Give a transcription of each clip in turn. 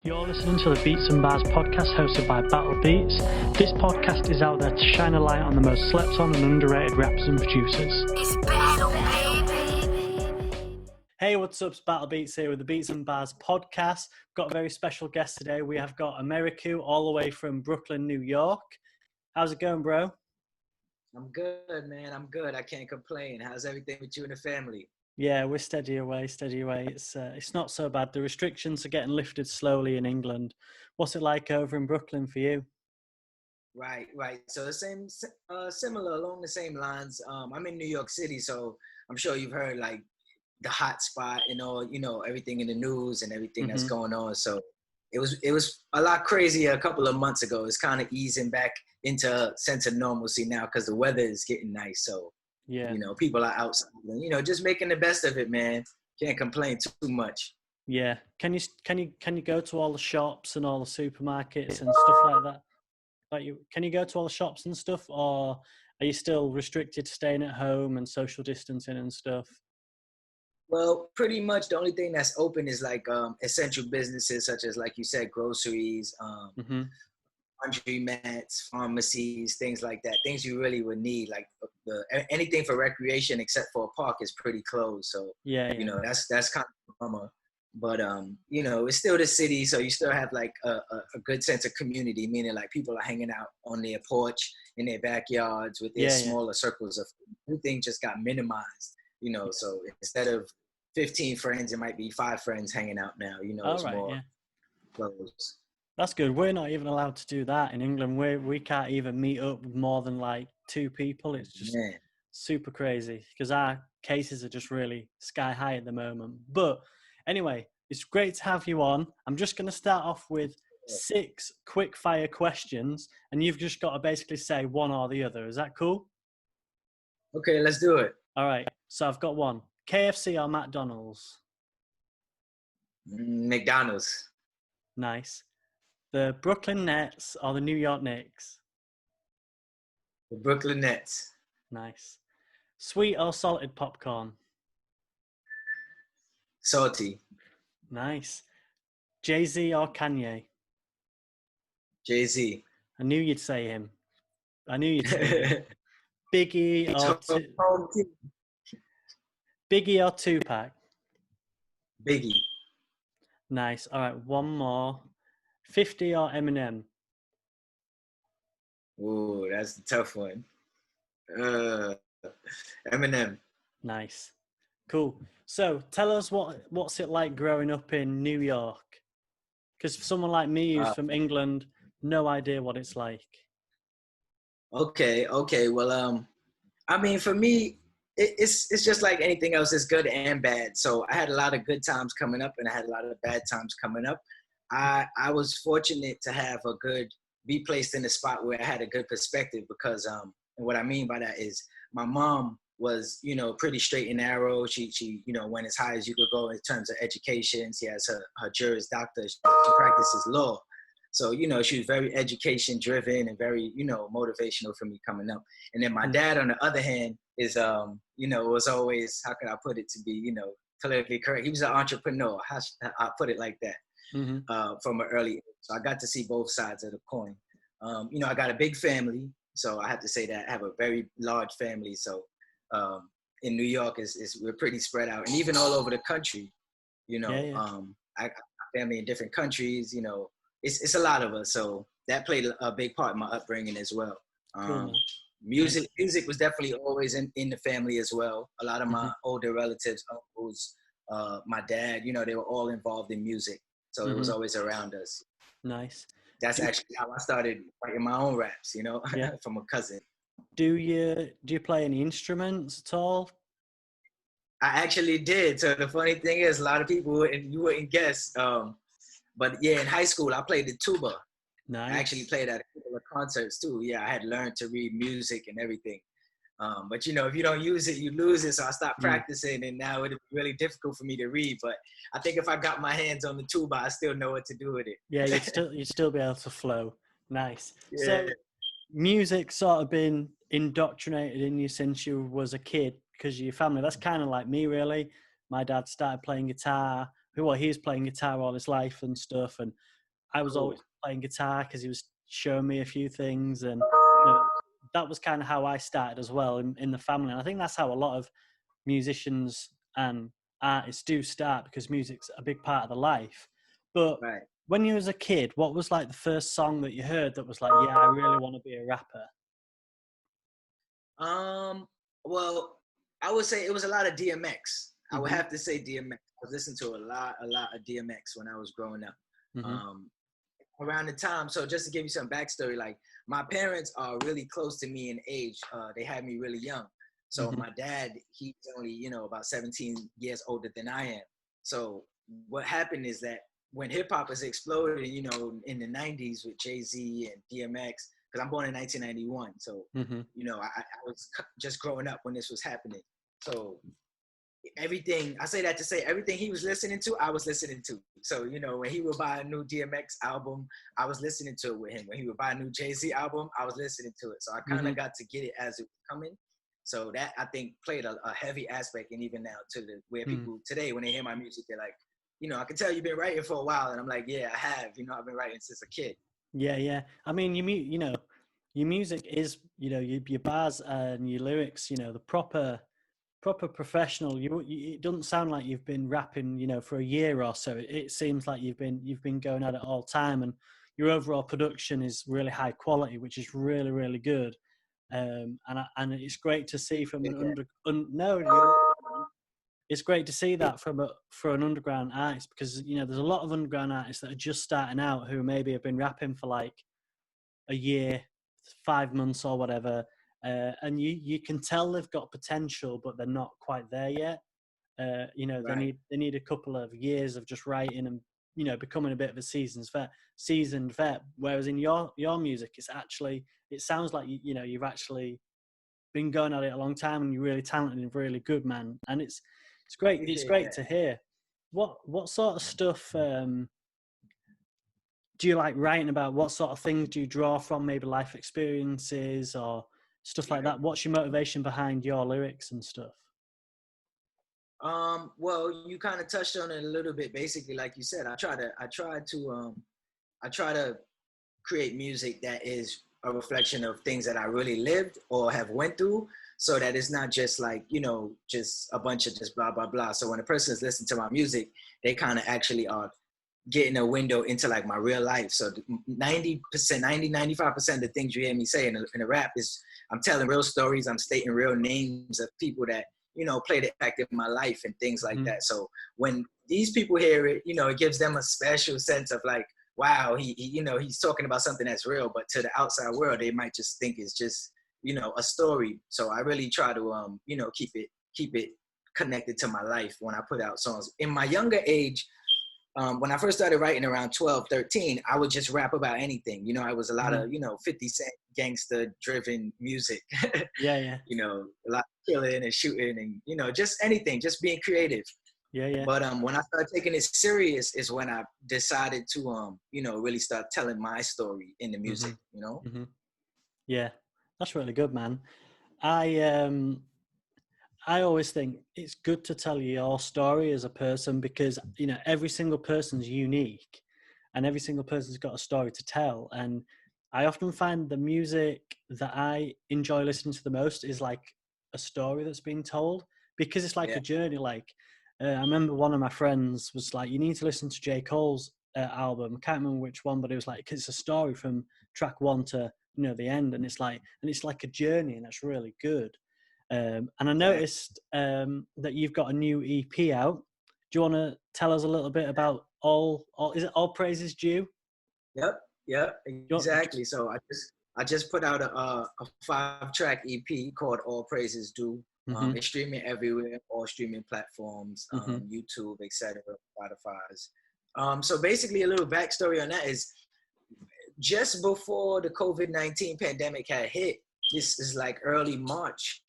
You're listening to the Beats and Bars podcast hosted by BATTL Beats. This podcast is out there to shine a light on the most slept on and underrated rappers and producers. It's battle, baby. Hey, what's up? It's BATTL Beats here with the Beats and Bars podcast. Got a very special guest today. We have got AMERIKOU all the way from Brooklyn, New York. How's it going, bro? I'm good, man. I'm good. I can't complain. How's everything with you and the family? Yeah, we're steady away. It's not so bad. The restrictions are getting lifted slowly in England. What's it like over in Brooklyn for you? Right. So the same, similar along the same lines. I'm in New York City, so I'm sure you've heard like the hot spot and all, everything in the news and everything that's going on. So it was a lot crazier a couple of months ago. It's kind of easing back into a sense of normalcy now because the weather is getting nice. So Yeah. People are outside, just making the best of it, man. Can't complain too much. Yeah. Can you go to all the shops and all the supermarkets and stuff like that? Can you go to all the shops and stuff, or are you still restricted to staying at home and social distancing and stuff? Well, pretty much the only thing that's open is like essential businesses such as, like you said, groceries, laundry mats, pharmacies, things like that. Things you really would need, like anything for recreation except for a park is pretty closed. So Yeah. that's kind of a bummer. But it's still the city, so you still have like a good sense of community, meaning like people are hanging out on their porch in their backyards with their smaller circles of everything just got minimized. So instead of 15 friends, it might be 5 friends hanging out now. It's more close. That's good. We're not even allowed to do that in England. We can't even meet up with more than like 2 people. It's just super crazy because our cases are just really sky high at the moment. But anyway, it's great to have you on. I'm just going to start off with 6 quick fire questions, and you've just got to basically say one or the other. Is that cool? Okay, let's do it. All right. So I've got one. KFC or McDonald's? McDonald's. Nice. The Brooklyn Nets or the New York Knicks? The Brooklyn Nets. Nice. Sweet or salted popcorn? Salty. Nice. Jay-Z or Kanye? Jay-Z. I knew you'd say him. Biggie or Tupac? Biggie. Nice. All right, one more. 50 or Eminem? Ooh, that's a tough one. Eminem. Nice. Cool. So tell us what's it like growing up in New York? Because for someone like me who's from England, no idea what it's like. Okay. Well, for me, it's just like anything else. It's good and bad. So I had a lot of good times coming up, and I had a lot of bad times coming up. I was fortunate to be placed in a spot where I had a good perspective because, and what I mean by that is my mom was, pretty straight and narrow. She went as high as you could go in terms of education. She has her Juris Doctor. She practices law. So, she was very education driven and very, motivational for me coming up. And then my dad, on the other hand, is, was always, how could I put it to be, politically correct? He was an entrepreneur. I'll put it like that. From an early age. So I got to see both sides of the coin. I got a big family, so I have to say that I have a very large family. So in New York, we're pretty spread out, and even all over the country. I got family in different countries. It's a lot of us, so that played a big part in my upbringing as well. Music was definitely always in the family as well. A lot of my older relatives, uncles, my dad, they were all involved in music. So it was always around us. Nice. That's actually how I started writing my own raps, from a cousin. Do you play any instruments at all? I actually did. So the funny thing is, a lot of people you wouldn't guess. But yeah, in high school, I played the tuba. Nice. I actually played at a couple of concerts too. Yeah, I had learned to read music and everything. But if you don't use it, you lose it. So I stopped practicing, and now it'd be really difficult for me to read. But I think if I got my hands on the tuba, I still know what to do with it. Yeah, you'd still be able to flow. Nice. Yeah. So music sort of been indoctrinated in you since you was a kid because of your family. That's kind of like me, really. My dad started playing guitar he was playing guitar all his life and stuff, and I was always Cool. playing guitar because he was showing me a few things, and you know, that was kind of how I started as well in the family. And I think that's how a lot of musicians and artists do start, because music's a big part of the life. But Right. when you was a kid, what was like the first song that you heard that was like, yeah, I really want to be a rapper? Well, I would say it was a lot of DMX. I would Mm-hmm. have to say DMX. I was listening to a lot of DMX when I was growing up. Mm-hmm. Around the time, so just to give you some backstory, like my parents are really close to me in age. They had me really young. So Mm-hmm. my dad, he's only, about 17 years older than I am. So what happened is that when hip hop was exploded, in the 90s with Jay-Z and DMX, because I'm born in 1991. So, Mm-hmm. I was just growing up when this was happening. So everything, I say that to say everything he was listening to, I was listening to. So, when he would buy a new DMX album, I was listening to it with him. When he would buy a new Jay-Z album, I was listening to it. So I kind of got to get it as it was coming. So that, I think, played a heavy aspect, and even now to where people today, when they hear my music, they're like, I can tell you've been writing for a while. And I'm like, yeah, I have. I've been writing since a kid. Yeah. I mean, your music is, your bars and your lyrics, the proper professional. It doesn't sound like you've been rapping, for a year or so. It seems like you've been going at it all time, and your overall production is really high quality, which is really, really good. And it's great to see from it's great to see that for an underground artist, because there's a lot of underground artists that are just starting out who maybe have been rapping for like a year, 5 months or whatever, and you can tell they've got potential, but they're not quite there yet. Right. They need a couple of years of just writing and becoming a bit of a seasoned vet. Whereas in your music, it sounds like you've actually been going at it a long time, and you're really talented and really good, man. And it's great. It's Appreciate great that. to hear. What sort of stuff do you like writing about? What sort of things do you draw from? Maybe life experiences or stuff like Right. that. What's your motivation behind your lyrics and stuff? Well, you kind of touched on it a little bit. Basically, like you said, I try to create music that is a reflection of things that I really lived or have went through, so that it's not just like, just a bunch of just blah, blah, blah. So when a person is listening to my music, they kind of actually are getting a window into like my real life. So 90%, 95% of the things you hear me say in a rap is I'm telling real stories. I'm stating real names of people that, played an impact in my life and things like that. So when these people hear it, it gives them a special sense of like, wow, he's talking about something that's real, but to the outside world, they might just think it's just, a story. So I really try to, keep it connected to my life when I put out songs. In my younger age, when I first started writing around 12, 13, I would just rap about anything. I was a lot of, 50 Cent gangster driven music, Yeah. a lot of killing and shooting and, just anything, just being creative. Yeah. But when I started taking it serious is when I decided to, really start telling my story in the music, Yeah, that's really good, man. I I always think it's good to tell your story as a person, because every single person's unique, and every single person's got a story to tell. And I often find the music that I enjoy listening to the most is like a story that's been told, because it's like Yeah. a journey. Like I remember one of my friends was like, "You need to listen to J. Cole's album." I can't remember which one, but it was like, 'cause it's a story from track one to the end, and it's like a journey, and it's really good. And I noticed that you've got a new EP out. Do you want to tell us a little bit about all? Is it All Praises Due? Yep, Do you, exactly. So I just put out a 5-track EP called All Praises Due. mm-hmm, It's streaming everywhere, all streaming platforms, mm-hmm, YouTube, etc., Spotify's. So basically, a little backstory on that is just before the COVID-19 pandemic had hit. This is like early March.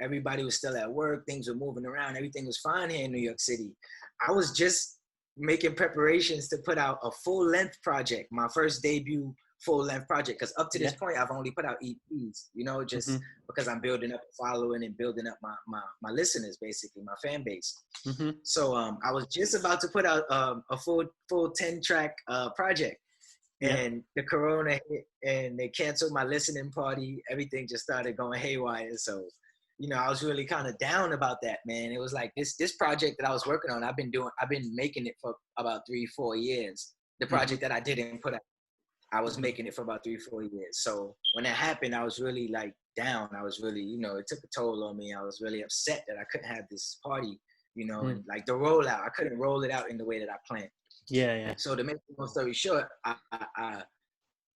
Everybody was still at work. Things were moving around. Everything was fine here in New York City. I was just making preparations to put out a full-length project, my first debut full-length project, because up to this Yeah. point I've only put out EPs, you know, just because I'm building up a following and building up my listeners, basically my fan base. So I was just about to put out a full 10-track project, and the corona hit and they canceled my listening party. Everything just started going haywire. So, you know, I was really kind of down about that, man. It was like this project that I was working on, I've been making it for about 3-4 years. The project that I didn't put out, I was making it for about 3-4 years. So when that happened, I was really like down. I was really, you know, it took a toll on me. I was really upset that I couldn't have this party, you know, and like the rollout, I couldn't roll it out in the way that I planned. Yeah. So to make the long story short, I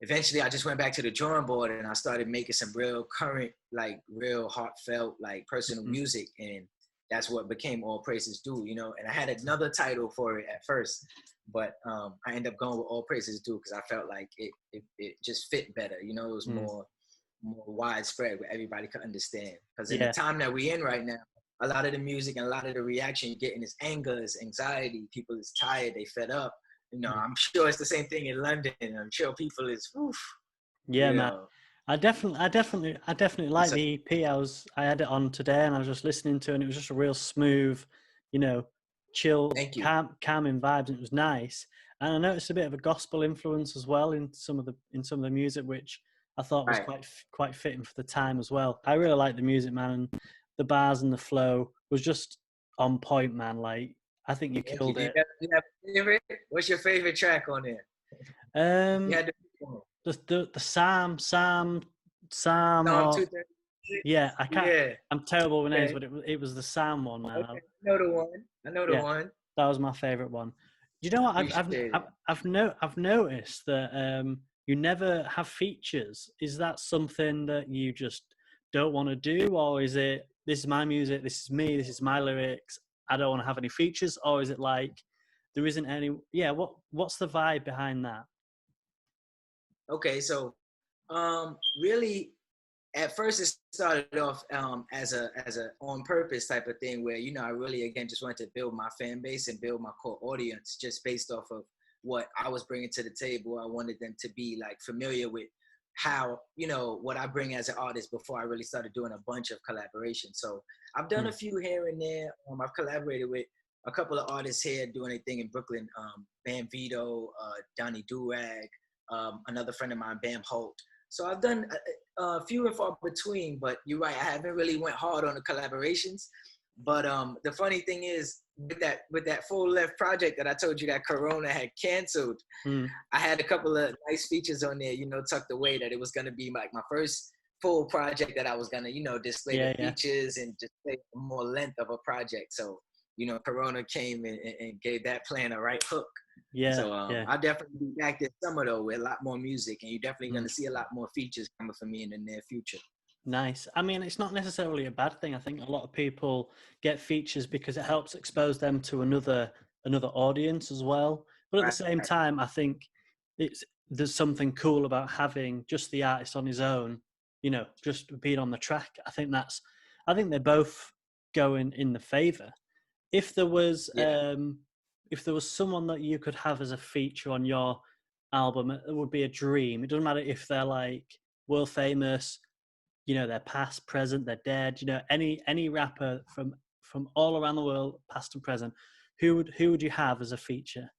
eventually I just went back to the drawing board and I started making some real current, like real heartfelt, like personal music. And that's what became All Praises Due, you know. And I had another title for it at first, but I ended up going with All Praises Due because I felt like it just fit better, you know. It was more widespread where everybody could understand. Because in the time that we're in right now, a lot of the music and a lot of the reaction you're getting is anger, is anxiety. People is tired, they fed up. You know, I'm sure it's the same thing in London. I'm sure people is, oof. Yeah, man. I definitely like the EP. I had it on today and I was just listening to it, and it was just a real smooth, you know, chill, calming vibes, and it was nice. And I noticed a bit of a gospel influence as well in some of the music, which I thought was quite fitting for the time as well. I really like the music, man, and the bars and the flow was just on point, man. Like, I think you killed it. You have a favorite? What's your favorite track on there? The Psalm. Psalm 236. Yeah, I can't. Yeah. I'm terrible with names, but it was the Psalm one, man. Okay. I know the one. That was my favorite one. You know what? I've noticed that you never have features. Is that something that you just don't want to do, or is it, this is my music, this is me, this is my lyrics, I don't want to have any features, or is it like there isn't any? Yeah, what's the vibe behind that? Okay, so really, at first it started off as a on purpose type of thing where, you know, I really again just wanted to build my fan base and build my core audience just based off of what I was bringing to the table. I wanted them to be like familiar with how, you know, what I bring as an artist before I really started doing a bunch of collaborations. So I've done a few here and there. I've collaborated with a couple of artists here doing a thing in Brooklyn, Bam Vito, Donnie Durag, another friend of mine, Bam Holt. So I've done few and far between, but you're right, I haven't really went hard on the collaborations. But the funny thing is, with that full left project that I told you that Corona had canceled, I had a couple of nice features on there, you know, tucked away, that it was gonna be like my first full project that I was gonna, you know, display the features and display more length of a project. So, you know, Corona came and gave that plan a right hook. So I'll definitely be back this summer though with a lot more music, and you're definitely gonna see a lot more features coming for me in the near future. Nice. I mean, it's not necessarily a bad thing. I think a lot of people get features because it helps expose them to another audience as well. But at the same time, I think there's something cool about having just the artist on his own, you know, just being on the track. I think they both go in the favor. If there was someone that you could have as a feature on your album, it would be a dream. It doesn't matter if they're like world famous, you know, they're past, present, they're dead, you know, any rapper from all around the world, past and present, who would you have as a feature?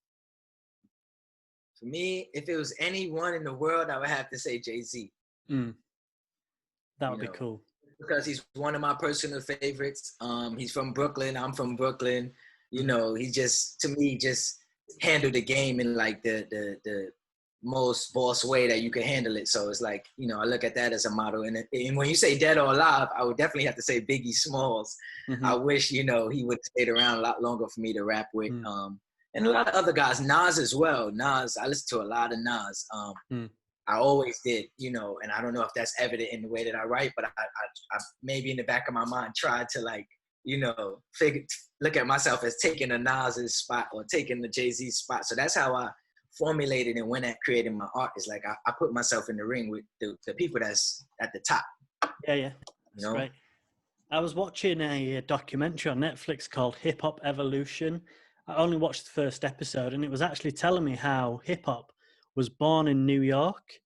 For me, if it was anyone in the world, I would have to say Jay-Z. That would be cool. Because he's one of my personal favorites. He's from Brooklyn. I'm from Brooklyn. You know, he just, to me, just handled the game in like the most boss way that you can handle it. So it's like, you know, I look at that as a model. And when you say dead or alive, I would definitely have to say Biggie Smalls. I wish, you know, he would have stayed around a lot longer for me to rap with. And a lot of other guys, Nas as well. Nas, I listen to a lot of Nas. I always did, you know, and I don't know if that's evident in the way that I write, but I maybe in the back of my mind tried to, like, you know, look at myself as taking a Nas's spot or taking the Jay-Z spot. So that's how I formulated and went at creating my art. Is like I put myself in the ring with the people that's at the top. Yeah, that's great. I was watching a documentary on Netflix called Hip Hop Evolution. I only watched the first episode, and it was actually telling me how hip hop was born in New York,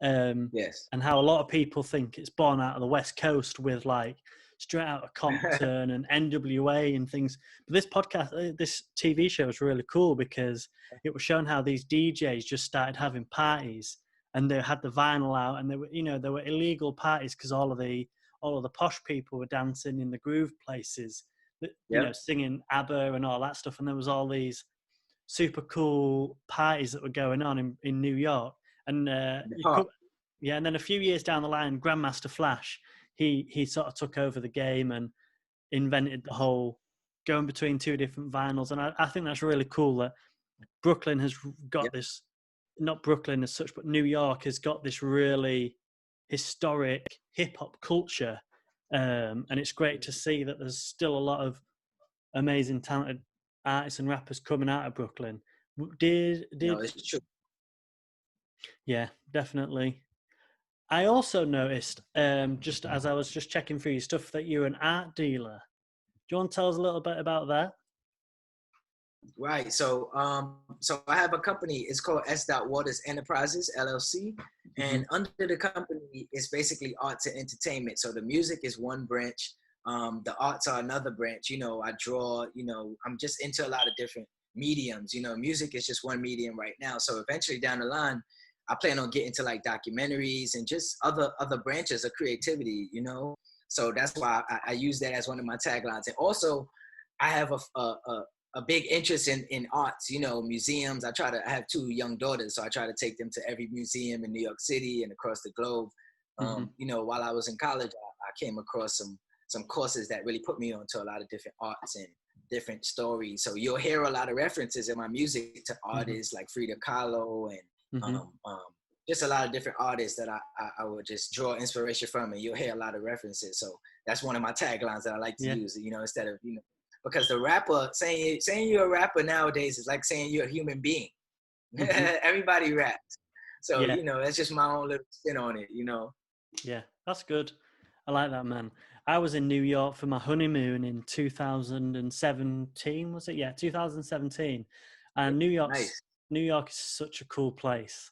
Yes. and how a lot of people think it's born out of the West Coast with like Straight Outta Compton and NWA and things. But this podcast, this TV show is really cool because it was showing how these DJs just started having parties and they had the vinyl out, and they were, you know, there were illegal parties because all of the posh people were dancing in the groove places, you know, singing ABBA and all that stuff. And there was all these super cool parties that were going on in New York. And and then a few years down the line, Grandmaster Flash, he sort of took over the game and invented the whole going between two different vinyls. And I think that's really cool that Brooklyn has got this, not Brooklyn as such, but New York has got this really historic hip hop culture. And it's great to see that there's still a lot of amazing, talented artists and rappers coming out of Brooklyn. No, it's true. Yeah, definitely. I also noticed, just as I was just checking through your stuff, that you're an art dealer. Do you want to tell us a little bit about that? Right. So I have a company. It's called S. Waters Enterprises LLC, and under the company, it's basically arts and entertainment. So the music is one branch. The arts are another branch. You know, I draw. You know, I'm just into a lot of different mediums. You know, music is just one medium right now. So eventually down the line, I plan on getting to like documentaries and just other branches of creativity, you know? So that's why I use that as one of my taglines. And also I have a big interest in arts, you know, museums. I have 2 young daughters, so I try to take them to every museum in New York City and across the globe. You know, while I was in college, I came across some courses that really put me onto a lot of different arts and different stories. So you'll hear a lot of references in my music to artists like Frida Kahlo and just a lot of different artists that I would just draw inspiration from, and you'll hear a lot of references. So that's one of my taglines that I like to use, you know, instead of, you know, because the rapper, saying you're a rapper nowadays is like saying you're a human being. Everybody raps. So, you know, that's just my own little spin on it, you know. Yeah, that's good. I like that, man. I was in New York for my honeymoon in 2017, was it? Yeah, 2017. And New York is such a cool place.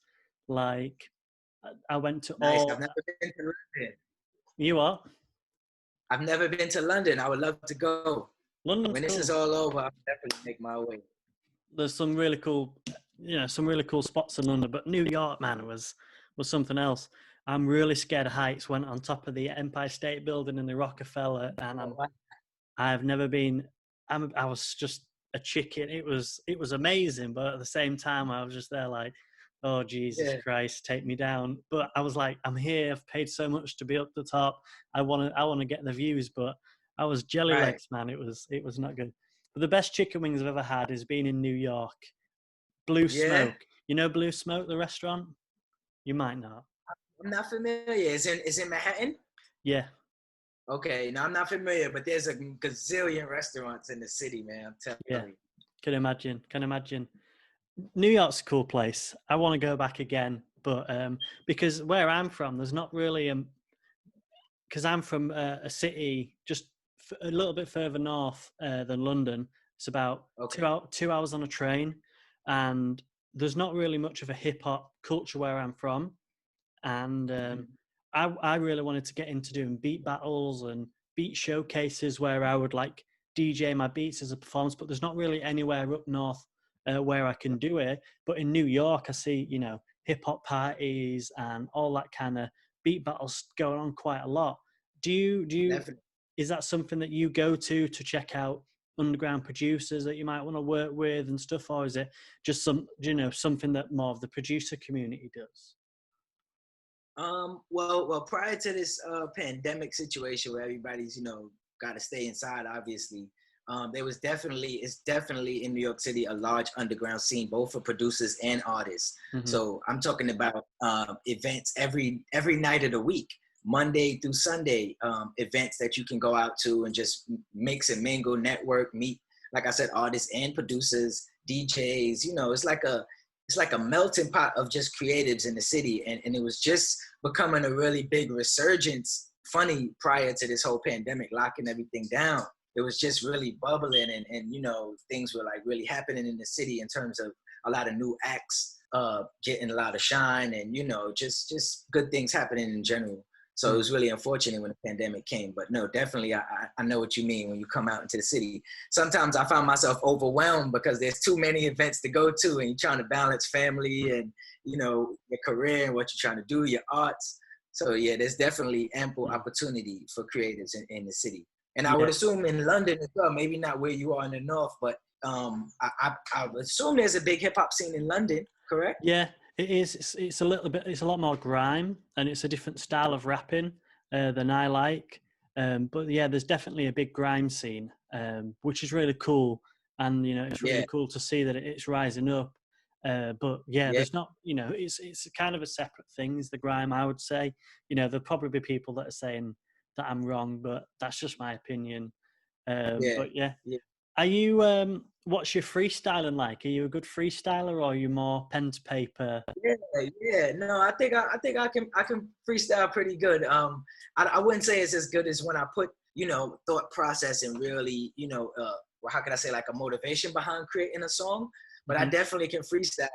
Like, I went to all. I've never been to London. You are? I've never been to London. I would love to go. London's when this is all over, I'll definitely make my way. There's some really cool, you know, some really cool spots in London, but New York, man, was something else. I'm really scared of heights. Went on top of the Empire State Building and the Rockefeller, and I've never been. I was just a chicken. It was amazing, but at the same time, I was just there like, oh Jesus Christ, take me down. But I was like, I'm here. I've paid so much to be up the top. I want to get the views, but I was jelly legs, man. It was not good. But the best chicken wings I've ever had is being in New York. Blue Smoke. You know Blue Smoke, the restaurant? You might not. I'm not familiar. Is in Manhattan? Yeah. Okay. No, I'm not familiar, but there's a gazillion restaurants in the city, man. I'm telling you. Can imagine. New York's a cool place. I want to go back again, but because where I'm from, there's not really because I'm from a city just a little bit further north than London. It's about 2 hours on a train, and there's not really much of a hip hop culture where I'm from. And I really wanted to get into doing beat battles and beat showcases where I would like DJ my beats as a performance, but there's not really anywhere up north where I can do it. But in New York, I see, you know, hip hop parties and all that kind of beat battles going on quite a lot. Do you Definitely. Is that something that you go to check out underground producers that you might want to work with and stuff, or is it just something that more of the producer community does? Well, prior to this pandemic situation where everybody's, you know, got to stay inside, obviously, it's definitely in New York City a large underground scene, both for producers and artists. So I'm talking about events every night of the week, Monday through Sunday, events that you can go out to and just mix and mingle, network, meet, like I said, artists and producers, DJs. You know, it's like a melting pot of just creatives in the city. And it was just becoming a really big resurgence, funny, prior to this whole pandemic, locking everything down. It was just really bubbling and you know, things were like really happening in the city in terms of a lot of new acts getting a lot of shine, and just good things happening in general. So it was really unfortunate when the pandemic came. But no, definitely, I know what you mean when you come out into the city. Sometimes I find myself overwhelmed because there's too many events to go to, and you're trying to balance family and, your career and what you're trying to do, your arts. So yeah, there's definitely ample opportunity for creatives in the city. And I would assume in London as well, maybe not where you are in the north, but I would assume there's a big hip hop scene in London, correct? Yeah, it is. It's a little bit. It's a lot more grime, and it's a different style of rapping than I like. But yeah, there's definitely a big grime scene, which is really cool. And it's really cool to see that it's rising up. But yeah, there's not. It's kind of a separate thing. Is the grime? I would say. There'll probably be people that are saying that I'm wrong, but that's just my opinion. But yeah. Are you, what's your freestyling like? Are you a good freestyler, or are you more pen to paper? Yeah. No, I think I can freestyle pretty good. I wouldn't say it's as good as when I put, thought process and really, well, how can I say, like a motivation behind creating a song. But I definitely can freestyle.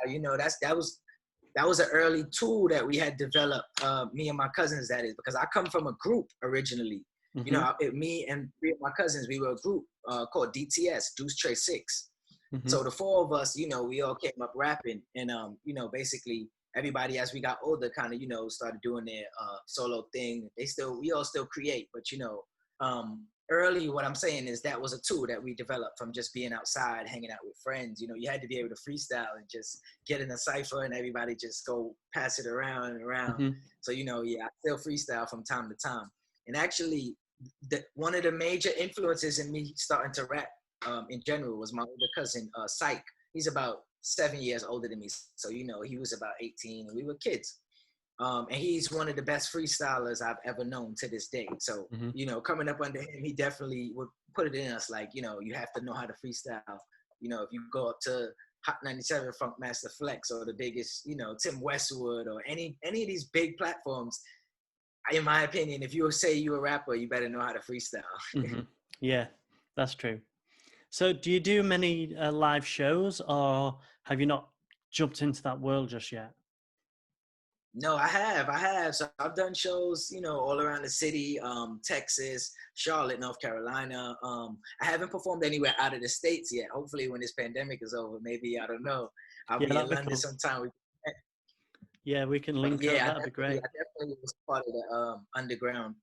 That was an early tool that we had developed, me and my cousins, that is, because I come from a group originally. Me and three of my cousins, we were a group called DTS, Deuce Trey Six. So the four of us, we all came up rapping, and basically everybody as we got older kind of, started doing their solo thing. We all still create, but early, what I'm saying is that was a tool that we developed from just being outside, hanging out with friends. You had to be able to freestyle and just get in a cipher and everybody just go pass it around and around. So, I still freestyle from time to time. And actually, one of the major influences in me starting to rap in general was my older cousin, Syke. He's about 7 years older than me. So, he was about 18 and we were kids. And he's one of the best freestylers I've ever known to this day. So, coming up under him, he definitely would put it in us like, you have to know how to freestyle. If you go up to Hot 97 Funk Master Flex or the biggest, Tim Westwood or any of these big platforms, in my opinion, if you say you're a rapper, you better know how to freestyle. Yeah, that's true. So do you do many live shows, or have you not jumped into that world just yet? No, I have. So I've done shows, all around the city, Texas, Charlotte, North Carolina. I haven't performed anywhere out of the States yet. Hopefully when this pandemic is over, maybe, I don't know, I'll be in London cool. sometime. Yeah, we can link up. That'd be great. I definitely was part of the underground,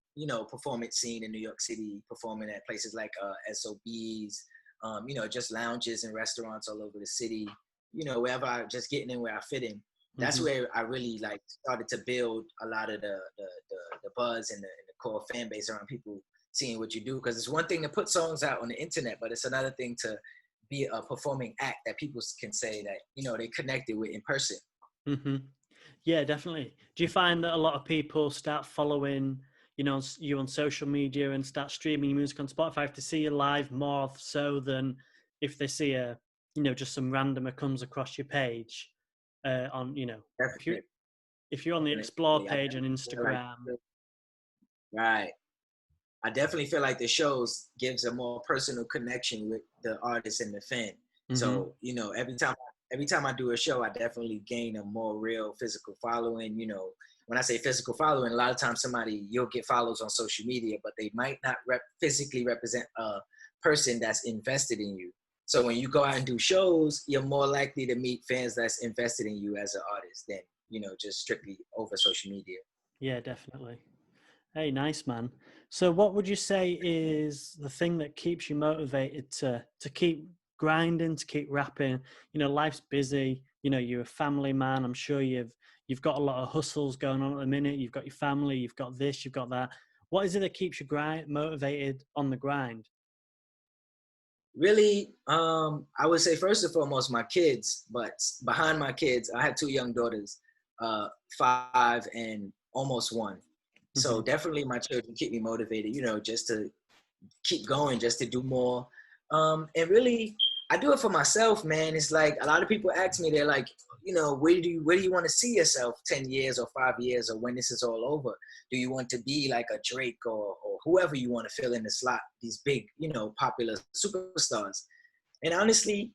performance scene in New York City, performing at places like SOBs, just lounges and restaurants all over the city, wherever I just getting in where I fit in. That's where I really started to build a lot of the buzz and the core fan base around people seeing what you do. Because it's one thing to put songs out on the internet, but it's another thing to be a performing act that people can say that, they connected with in person. Yeah, definitely. Do you find that a lot of people start following, you on social media and start streaming music on Spotify if they see you live more so than if they see just some randomer comes across your page? On if you're on the explore page on Instagram, right? I definitely feel like the shows gives a more personal connection with the artist and the fan. So every time I do a show, I definitely gain a more real physical following. When I say physical following, a lot of times you'll get follows on social media, but they might not physically represent a person that's invested in you. So when you go out and do shows, you're more likely to meet fans that's invested in you as an artist than, just strictly over social media. Yeah, definitely. Hey, nice, man. So what would you say is the thing that keeps you motivated to keep grinding, to keep rapping? Life's busy. You're a family man. I'm sure you've got a lot of hustles going on at the minute. You've got your family, you've got this, you've got that. What is it that keeps you motivated on the grind? Really, I would say first and foremost, my kids, but behind my kids, I had two young daughters, 5 and almost 1. So definitely my children keep me motivated, just to keep going, just to do more. And really, I do it for myself, man. It's like a lot of people ask me, they're like, where do you want to see yourself 10 years or 5 years or when this is all over? Do you want to be like a Drake or whoever you want to fill in the slot, these big, popular superstars? And honestly,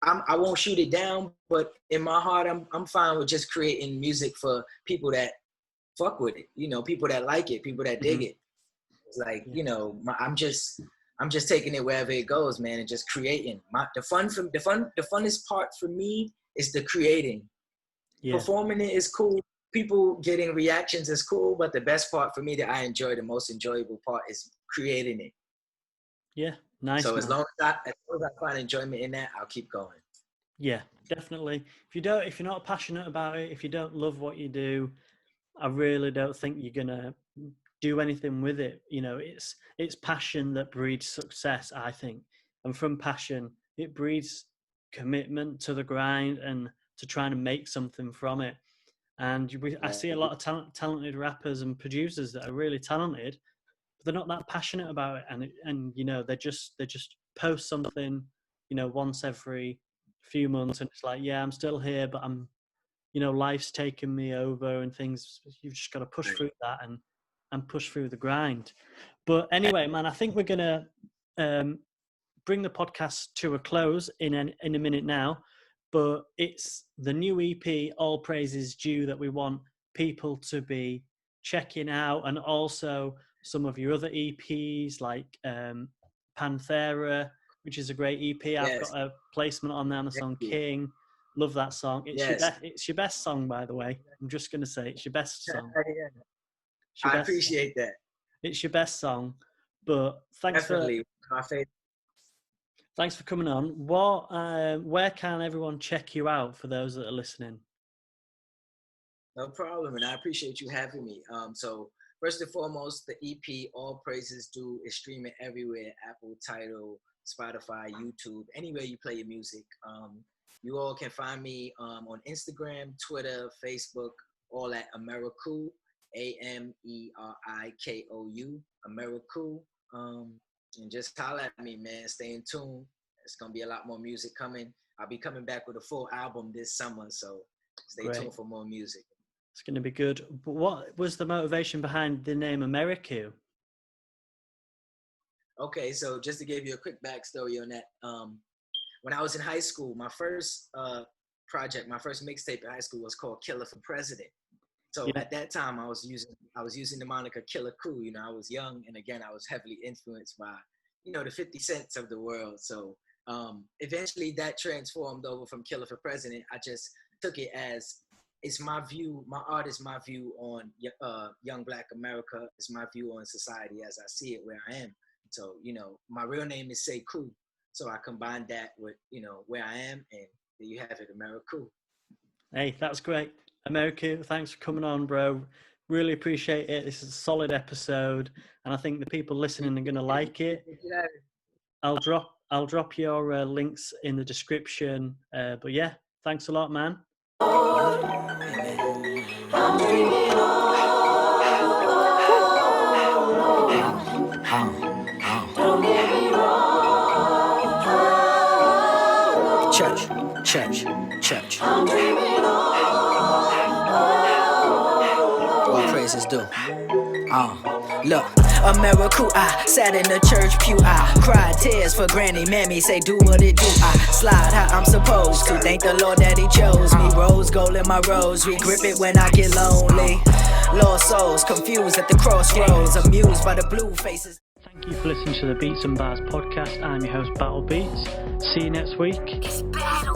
I won't shoot it down, but in my heart, I'm fine with just creating music for people that fuck with it. You know, people that like it, people that dig it. It's like, you know, I'm just taking it wherever it goes, man, and just creating. The funnest part for me is the creating. Performing it is cool. People getting reactions is cool, but the best part for me that I enjoy, the most enjoyable part, is creating it. Yeah, nice. So as long as I find enjoyment in that, I'll keep going. Yeah, definitely. If you're not passionate about it, if you don't love what you do, I really don't think you're gonna do anything with it. You know, it's passion that breeds success, I think, and from passion, it breeds commitment to the grind and to trying to make something from it. And I see a lot of talented rappers and producers that are really talented, but they're not that passionate about it. And you know, they just post something, you know, once every few months, and it's like, yeah, I'm still here, but I'm, you know, life's taken me over and things. You've just got to push through that and push through the grind. But anyway, man, I think we're gonna bring the podcast to a close in a minute now. But it's the new EP, All Praises Due, that we want people to be checking out, and also some of your other EPs like Panthera, which is a great EP. I've got a placement on there on the song King. Love that song. It's your best song, by the way. I'm just going to say it's your best song. I appreciate that. It's your best song. But thanks Definitely my favorite. Thanks for coming on. Where can everyone check you out for those that are listening? No problem, and I appreciate you having me. So first and foremost, the EP All Praises Due is streaming everywhere: Apple, Tidal, Spotify, YouTube, anywhere you play your music. You all can find me on Instagram, Twitter, Facebook, all at AMERIKOU, AMERIKOU, AMERIKOU. And just holler at me, man. Stay in tune. It's going to be a lot more music coming. I'll be coming back with a full album this summer, so stay tuned for more music. It's going to be good. But what was the motivation behind the name AMERIKOU? Okay, so just to give you a quick backstory on that, when I was in high school, my first project, my first mixtape in high school was called Killer for President. So at that time, I was using the moniker Killer Coup. You know, I was young, and again, I was heavily influenced by, you know, the 50 Cents of the world. So eventually, that transformed over from Killer for President. I just took it as it's my view. My art is my view on young Black America. It's my view on society as I see it where I am. So, you know, my real name is Sekou. So I combined that with, you know, where I am, and there you have it, AMERIKOU. Hey, that's great. AMERIKOU, thanks for coming on, bro. Really appreciate it. This is a solid episode, and I think the people listening are going to like it. I'll drop your links in the description. But yeah, thanks a lot, man. Church. All praises due. Look, AMERIKOU, I sat in the church pew. I cried tears for granny, mammy say do what it do. I slide how I'm supposed to. Thank the Lord that he chose me. Rose gold in my rosary, grip it when I get lonely. Lost souls, confused at the crossroads, amused by the blue faces. Thank you for listening to the Beats and Bars podcast. I'm your host, Battle Beats. See you next week. It's battle.